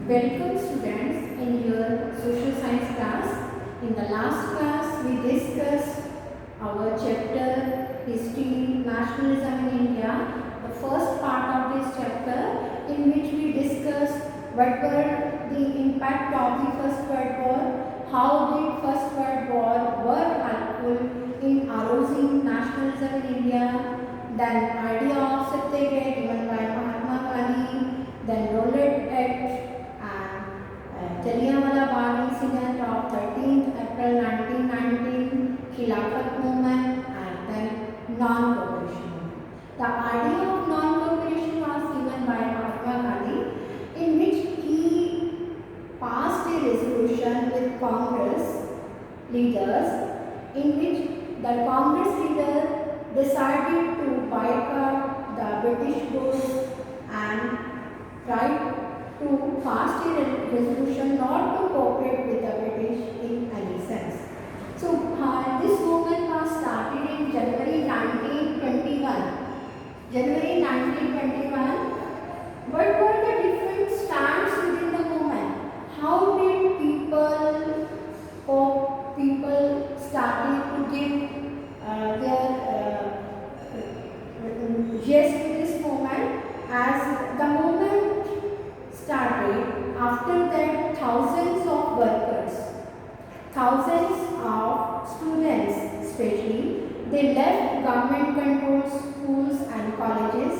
Welcome students in your social science class. In the last class we discussed our chapter History, Nationalism in India, the first part of this chapter in which we discussed what were the impact of the First World War, how did First World War were helpful in arousing nationalism in India, then idea of Satyagraha given by Mahatma Gandhi, then Rowlatt Act, Jallianwala Bagh incident of 13th April 1919, Khilafat movement, and then non-cooperation movement. The idea of non-cooperation was given by Mahatma Gandhi, in which he passed a resolution with Congress leaders, in which the Congress leader decided to boycott the British goods and tried to pass a resolution not to cooperate with the British in any sense. So this movement was started in January 1921. January 1921. What were the different stands within the movement? How did people started to give their yes to this movement? As the movement started, after that thousands of workers, thousands of students especially, they left government controlled schools and colleges,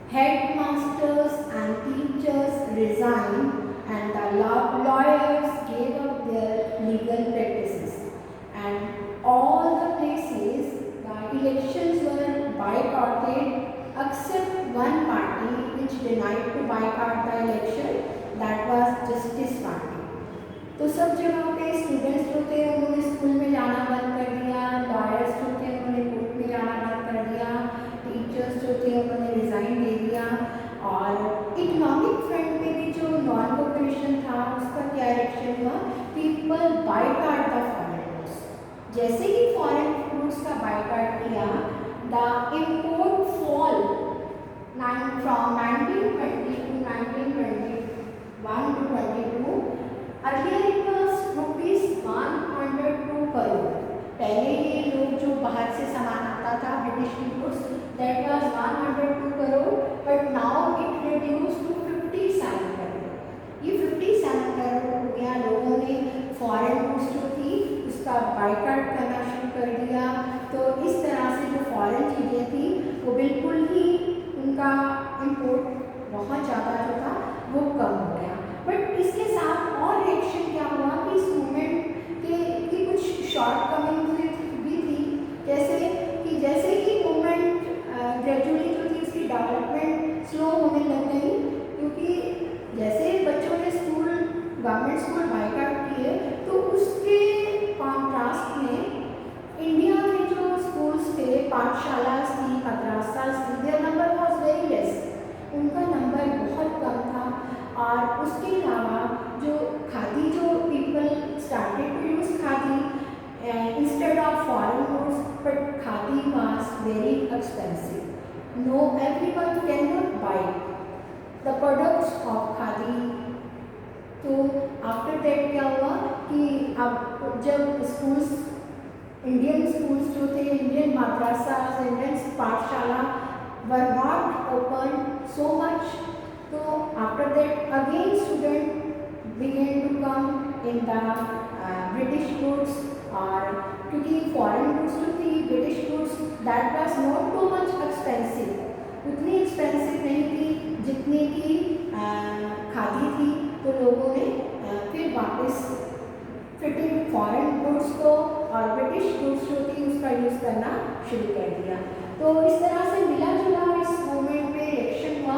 headmasters and teachers resigned, and the lawyers gave up their legal practices. And all the places, the elections were boycotted except one party which denied to boycott the election, that was Justice Party. तो सब जगहों पे students जो थे उन्होंने school में जाना बंद कर दिया, लॉयर्स जो थे उन्होंने कोर्ट में जाना बंद कर दिया, टीचर्स जो थे उन्होंने रिज़ाइन दे दिया, और इकोनॉमिक फ्रंट पे भी जो नॉन कोऑपरेशन था उसका क्या रिएक्शन हुआ? People boycott the foreign goods. जैसे ही फॉरेन गुड्स का बायकॉट किया, the import fall from 1920 to 1921 to 22. Earlier it was rupees 102 crore. पहले ये लोग जो बाहर से सामान आता था British goods, that was 102 crore, but now it reduced to 57 crore. ये 57 करोड़ हो गया. लोगों ने फॉरेन गुड्स जो थी उसका बायकॉट करना शुरू कर दिया. तो इस तरह से जो फॉरेन चीज़ें थी वो बिल्कुल ही उनका इम्पोर्ट बहुत ज़्यादा जो था वो कम हो गया. बट इसके साथ और रिएक्शन क्या हुआ कि इस मूवमेंट की कुछ शॉर्ट कमिंग भी थी. जैसे कि मूवमेंट ग्रेजुअली जो थी उसकी डेवलपमेंट स्लो होने लग गई, क्योंकि जैसे बच्चों ने गवर्नमेंट स्कूल बायकॉट किए तो उसके कॉन्ट्रास्ट में इंडिया में जो स्कूल्स थे, पाठशाला थी, मद्रासा थी, their number was very less. उनका नंबर बहुत कम था. और उसके अलावा जो खादी, जो people started to use khadi instead of foreign goods, but khadi was very expensive. No everyone can not buy the products of khadi. तो आफ्टर दैट क्या हुआ कि अब जब स्कूल्स, इंडियन स्कूल्स जो थे, इंडियन मद्रासास, इंडियन पाठशाला were not open so much, so after that again student began to come in the British goods. और क्योंकि फॉरेन गुड्स जो थी, British goods, that was not too much expensive, उतनी expensive नहीं थी जितनी की खादी थी. तो लोगों ने फिर वापस फिटिंग फॉरेन गुड्स को और ब्रिटिश गुड्स जो थी उसका यूज़ करना शुरू कर दिया. तो इस तरह से मिला जुला इस मूवमेंट पे रिएक्शन हुआ.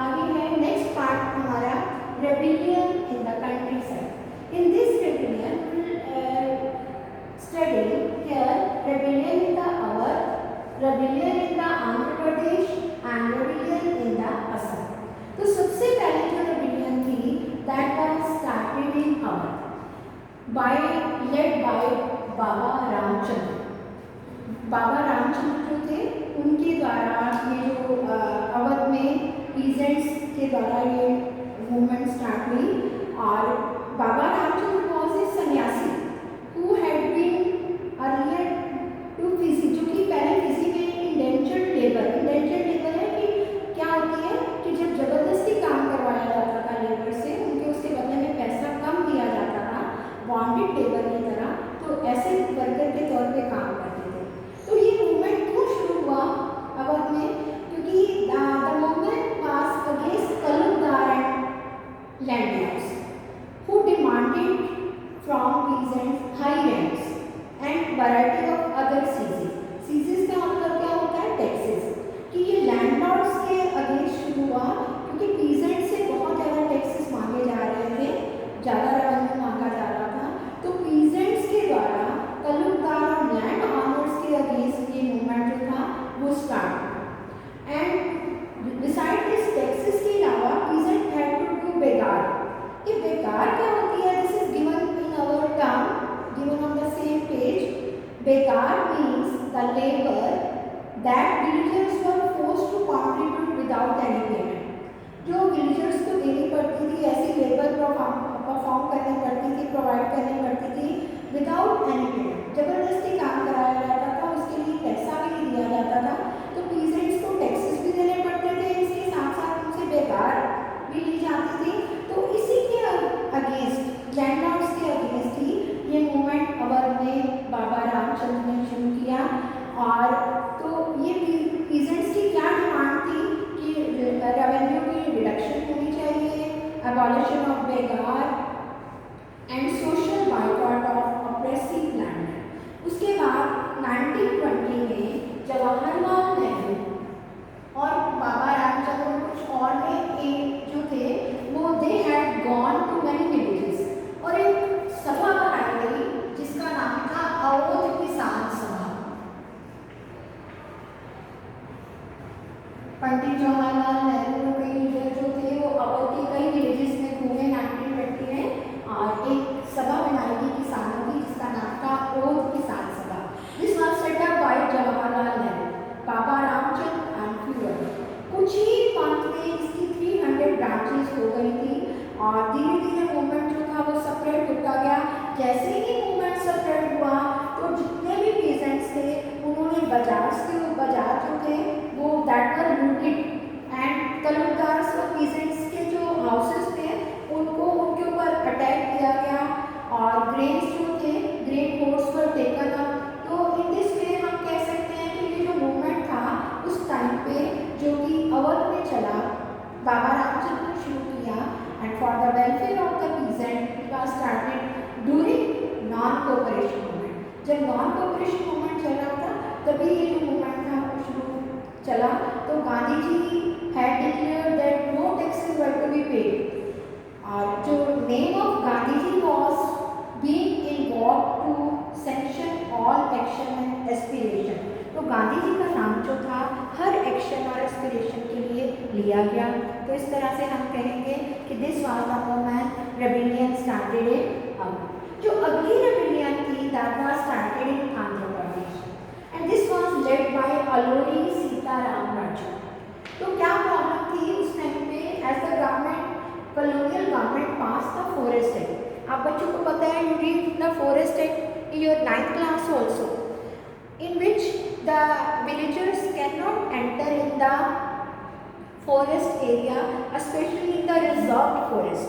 आगे है नेक्स्ट पार्ट हमारा rebellion in the country side. In this rebellion study here rebellion in the Awadh, rebellion in the Andhra Pradesh and rebellion in the Assam. तो सबसे पहले जो रेबिलियन थी that was started in Awadh led by बाबा रामचंद्र. बाबा रामचंद्र जो थे उनके द्वारा ये जो अवध में पीजेंट्स के द्वारा ये मूवमेंट स्टार्ट हुई. और बाबा Ramchandra was a sanyasi who had been earlier to Fiji, जो कि पहले फिजी में इंडेंचर्ड लेबर है कि क्या होती है कि जब जबरदस्ती काम करवाया जाता था लेबर से, उनके उसके बदले में पैसा कम दिया जाता था बॉन्डेड लेबर की तरह, तो ऐसे वर्कर के तौर पे काम करते थे। तो ये मूवमेंट क्यों शुरू हुआ अवध में? क्योंकि the movement was against talukdar and landlords who demanded from peasants high rents and variety of other cesses. Cesses का मतलब क्या होता है? टैक्सेस। कि ये लैंडलॉर्ड्स के अगेंस्ट शुरू हुआ क्योंकि पीजेंट से बहुत ज़्यादा टैक्सेस मांगे जा रहे थे, ज़्यादा रेवेन्यू मांगा जा रहा था। तो पीजेंट्स के द्वारा तलुकदार और लैंड ऑनर्स के अगेंस्ट ये मूवमेंट जो था वो start. And beside this taxes के अलावा peasant had to do begar. ये बेगार क्या होती है? This is given in our term, given on the same page. Begar means the labor that villagers were forced to contribute without any payment. जो villagers को देनी पड़ती थी, ऐसी लेबर परफॉर्म करनी पड़ती थी, प्रोवाइड करनी पड़ती थी विदाउट एनी पेमेंट। जबरदस्ती काम कराया जाता था, उसके लिए पैसा भी नहीं दिया जाता था। तो पीजेंट्स को टैक्सेस भी देने पड़ते थे, इसके साथ साथ उनसे बेगार भी ली जाती थी। तो इसी के अगेंस्ट, लैंडलॉर्ड्स के अगेंस्ट ही ये मूवमेंट अवध में बाबा रामचंद्र ने शुरू किया। और तो ये पीजेंट्स की क्या डिमांड थी कि रेवेन्यू की रिडक्शन होनी चाहिए, abolition of begar and social boycott of oppressive land. उसके बाद 1920 में जवाहरलाल नेहरू और बाबा रामचंद्र कुछ और ने जो थे वो they had gone to many villages और एक सभा बनाई गई जिसका नाम था अवध किसान सभा। पंडित जवाहरलाल नेहरू कई लीडर जो थे वो अवध के कई विलेजेस में घूमे 1920 में और एक सभा बनाई गई किसानों की जिसका नाम था अवध किसान सभा। This was set up by Jawaharlal Nehru, Baba Ramchandra and few others. कुछ ही मंथ में इसकी 300 ब्रांचेस हो गई थी और धीरे धीरे मूवमेंट जो था वो सेपरेट होता गया। जैसे ही मूवमेंट सेपरेट हुआ तो जितने भी पीजेंट्स थे उन्होंने बाजार जो थे वो दैट वर लूटेड एंड तलुकदार्स और पीजेंट्स के जो हाउसेस थे उनको उनके ऊपर अटैक किया गया और ग्रेन्स जो थे, grain hoards were taken up. तो इन दिस वे हम कह सकते हैं कि ये जो मूवमेंट था उस टाइम पे जो कि अवध में चला, बाबा रामचंद्र ने शुरू किया and for the welfare of the peasant it was started during non cooperation movement. जब नॉन कोऑपरेशन मूवमेंट चल रहा था तभी ये जो मूवमेंट था वो शुरू चला। तो Gandhi ji had declared that no taxes were to be paid और जो name of Gandhi ji was being involve to sanction all action and aspiration. तो गांधी जी का नाम जो था हर एक्शन और एस्पिरेशन के लिए लिया गया। तो इस तरह से हम कहेंगे कि this was the movement rebellion started in Awadh. जो अगली रेबेलियन थी that was started in Andhra Pradesh and this was led by Alluri Sitarama Raju. तो क्या प्रॉब्लम थी उस टाइम पे? As the government, colonial government passed the forest act। आप बच्चों को पता है, you read the forest act in your 9th class also, in which the villagers cannot enter in the forest area, especially in the reserved forest।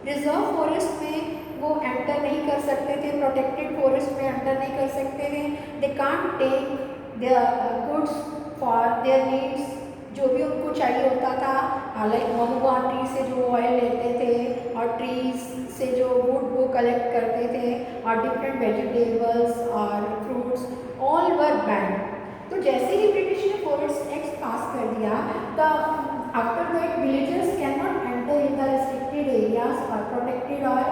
reserved forest में वो enter नहीं कर सकते थे, प्रोटेक्टेड फॉरेस्ट में एंटर नहीं कर सकते थे। They can't take their goods for their needs, जो भी उनको चाहिए होता था, लाइक महुआ ट्री से जो ऑयल लेते थे और ट्रीज से जो वुड वो कलेक्ट करते थे और डिफरेंट वेजिटेबल्स और फ्रूट्स ऑल वर बैंड। तो जैसे ही ब्रिटिश ने फॉरेस्ट एक्ट पास कर दिया the after that villagers can not enter in the restricted areas और प्रोटेक्टेड और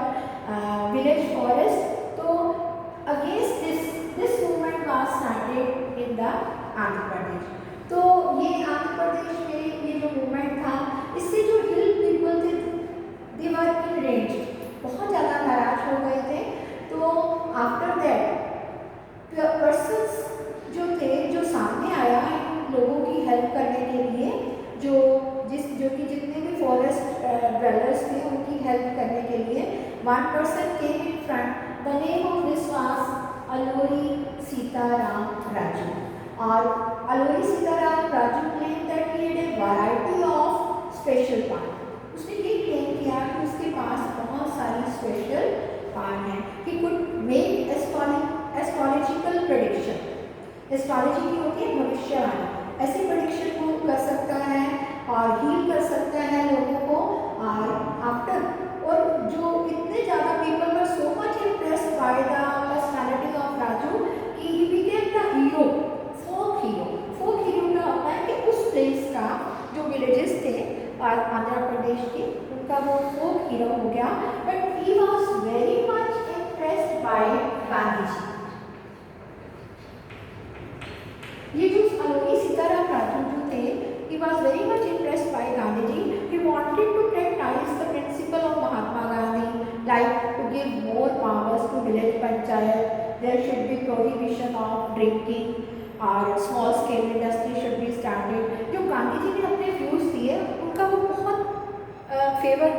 विलेज फॉरेस्ट। तो against this movement was started in the Andhra Pradesh. तो ये आंध्र प्रदेश में ये जो मूवमेंट था इससे जो हिल पीपल थे दे वर enraged, बहुत ज़्यादा नाराज हो गए थे। तो आफ्टर दैट पर्सन्स जो थे, जो सामने आया इन लोगों की हेल्प करने के लिए, जो कि जितने भी फॉरेस्ट ड्वेलर्स थे उनकी हेल्प करने के लिए one person came in front. The name of this was Alluri Sitaram Raju. और Alluri Sitaram Raju claimed that he had a variety of special power. उसने ये क्लेम किया कि उसके पास बहुत सारी स्पेशल पावर हैं. He could make astrological prediction. Astrology की होती है भविष्यवाणी. ऐसी प्रेडिक्शन को कर सकता है और हील कर सकता है लोगों को. और आफ्टर और जो इतने ज़्यादा people were so much impressed by the personality of Raju कि he became the hero, folk hero. Folk hero का होता है कि उस प्लेस का जो विलेजेस थे और आंध्र प्रदेश के, उनका वो फोक हीरो हो गया. But he was very much impressed by Gandhi ji. ये जो अलोरी सीताराम राजू जो थे, he was very much impressed by Gandhiji. He wanted to practice the principle of Mahatma Gandhi, like to give more powers to village panchayat. There should be prohibition of drinking और small scale industry should be started. जो गांधी जी ने अपने views दिए उनका वो बहुत favour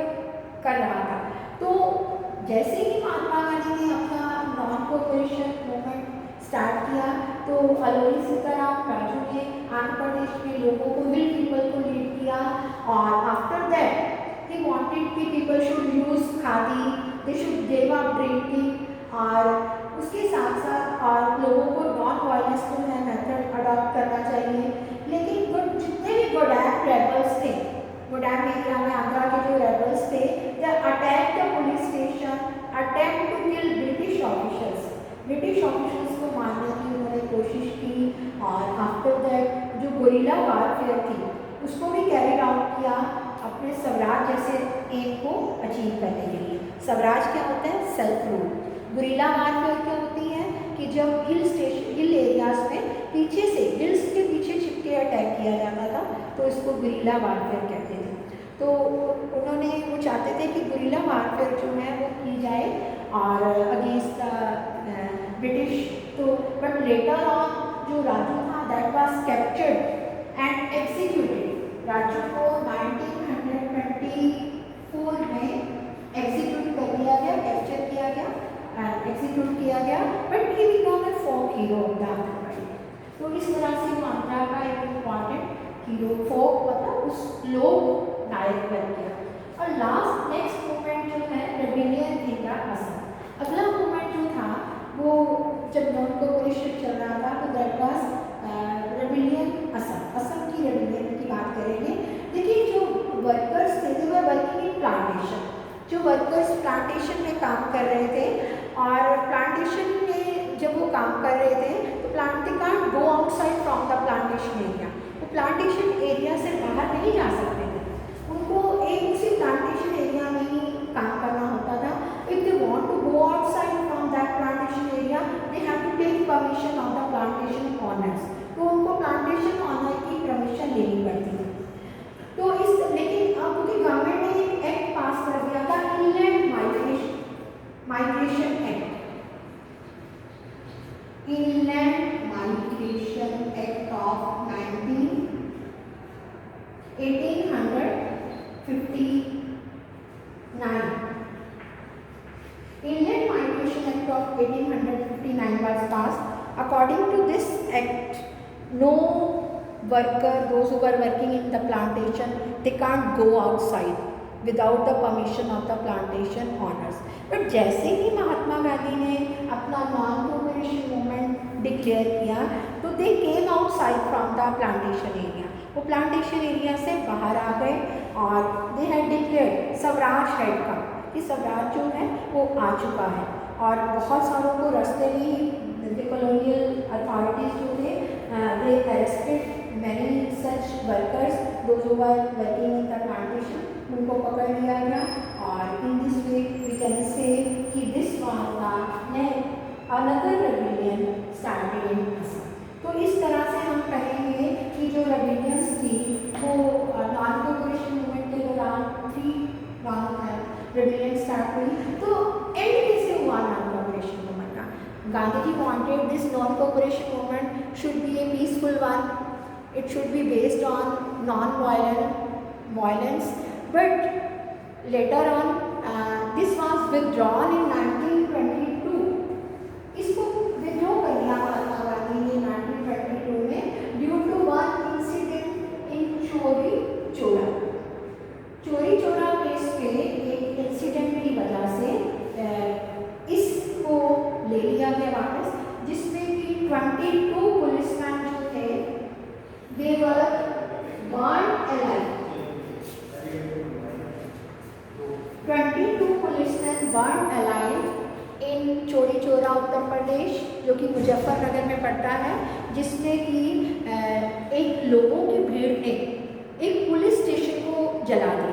कर रहा था. तो जैसे ही महात्मा गांधी ने अपना नॉन कोऑपरेशन मूवमेंट स्टार्ट किया तो अलोरी सीताराम राजू ने आंध्र प्रदेश में लोगों को विल पीपल को लीड किया. और आफ्टर दैट ही वांटेड कि people should use khadi, they should give up drinking. और उसके साथ साथ और लोगों को नॉन वायलेंस जो है मेथड अडॉप्ट करना चाहिए. लेकिन जितने भी गोडैम रेबल्स थे, गोडैम एरिया में आंध्रा के जो रेबल्स थे, they attack the police station, attempt to kill British officers. British officers को मारने की उन्होंने कोशिश की. और आफ्टर दैट जो गुरिल्ला वारफेयर थी उसको भी कैरी आउट किया अपने स्वराज जैसे एम को अचीव करने के लिए. स्वराज क्या होता है? Self rule. गुरिल्ला वारफेयर क्या होती है कि जब हिल एरियाज में पीछे से हिल्स के पीछे छिपके अटैक किया जाता था तो इसको गुरिल्ला वारफेयर कहते थे. तो उन्होंने वो चाहते थे कि गुरिल्ला वारफेयर जो है वो की जाए और अगेंस्ट ब्रिटिश. तो बट लेटर ऑन जो राजू था that was captured and executed. Raju को 1924 में एग्जीक्यूट कर दिया गया, कैप्चर किया गया, एग्जीक्यूट किया गया. But he become a folk hero of the Andhra Pradesh. तो इस तरह से वो आंध्रा का एक इम्पॉर्टेंट हीरो, फोक मतलब उस लोक नायक बन गया. और लास्ट नेक्स्ट मूवमेंट जो है रेबिलियन इन द असम. अगला मूवमेंट जो था वो जब नॉन कोऑपरेशन चल रहा था तो that was rebellion Assam. Assam की रेबिलियन की बात करेंगे. देखिए जो वर्कर्स थे they were working in plantation. जो वर्कर्स प्लांटेशन में काम कर रहे थे और प्लांटेशन में जब वो काम कर रहे थे तो they can't go outside from the plantation area. वो प्लांटेशन एरिया से बाहर नहीं जा सकते थे. उनको एक उसी प्लांटेशन एरिया में ही काम करना होता था. If they want to go outside from that plantation area they have to take permission of the plantation owners. तो उनको प्लांटेशन ऑनर की परमिशन लेनी पड़ती थी. तो इस लेकिन अब क्योंकि गवर्नमेंट ने एक एक्ट पास कर दिया था inland migration act. Inland migration act of 1859. Inland Migration Act of 1859 was passed. According to this act, no worker, those who were working in the plantation, they can't go outside without the permission of the plantation owners. But जैसे ही महात्मा गांधी ने अपना non cooperation movement declare किया तो they came outside from the plantation area. वो plantation area से बाहर आ गए और they had declared swaraj had come कि स्वराज जो है वो आ चुका है. और बहुत सारों को रास्ते में ही कॉलोनियल अथॉरिटीज़ जो थे they arrested many such workers those who were working in the plantation. उनको पकड़ लिया गया. और in this way we can say that this was the another rebellion started in Assam. तो इस तरह से हम कहेंगे कि जो रेबिलियंस थी वो नॉन कोऑपरेशन मूवमेंट के दौरान 3 रेबिलियन स्टार्ट हुई. तो एंड कैसे हुआ नॉन कोऑपरेशन मूवमेंट का? Gandhi ji wanted this non cooperation movement should be a peaceful one. It should be based on non violence. But later on this was withdrawn in 1922। इसको विद्रोह कर दिया महात्मा गांधी ने 1922 में due to one incident in Chauri Chaura. चोरी चोरा case के एक इंसिडेंट की वजह से इसको ले लिया गया वापस, जिसमें कि 22 पुलिसमैन जो थे they were burned alive. 22 policeman burned alive in Chauri Chaura Uttar Pradesh, जो कि मुजफ्फरनगर में पड़ता है, जिसमें कि एक लोगों की भीड़ ने एक पुलिस स्टेशन को जला दिया।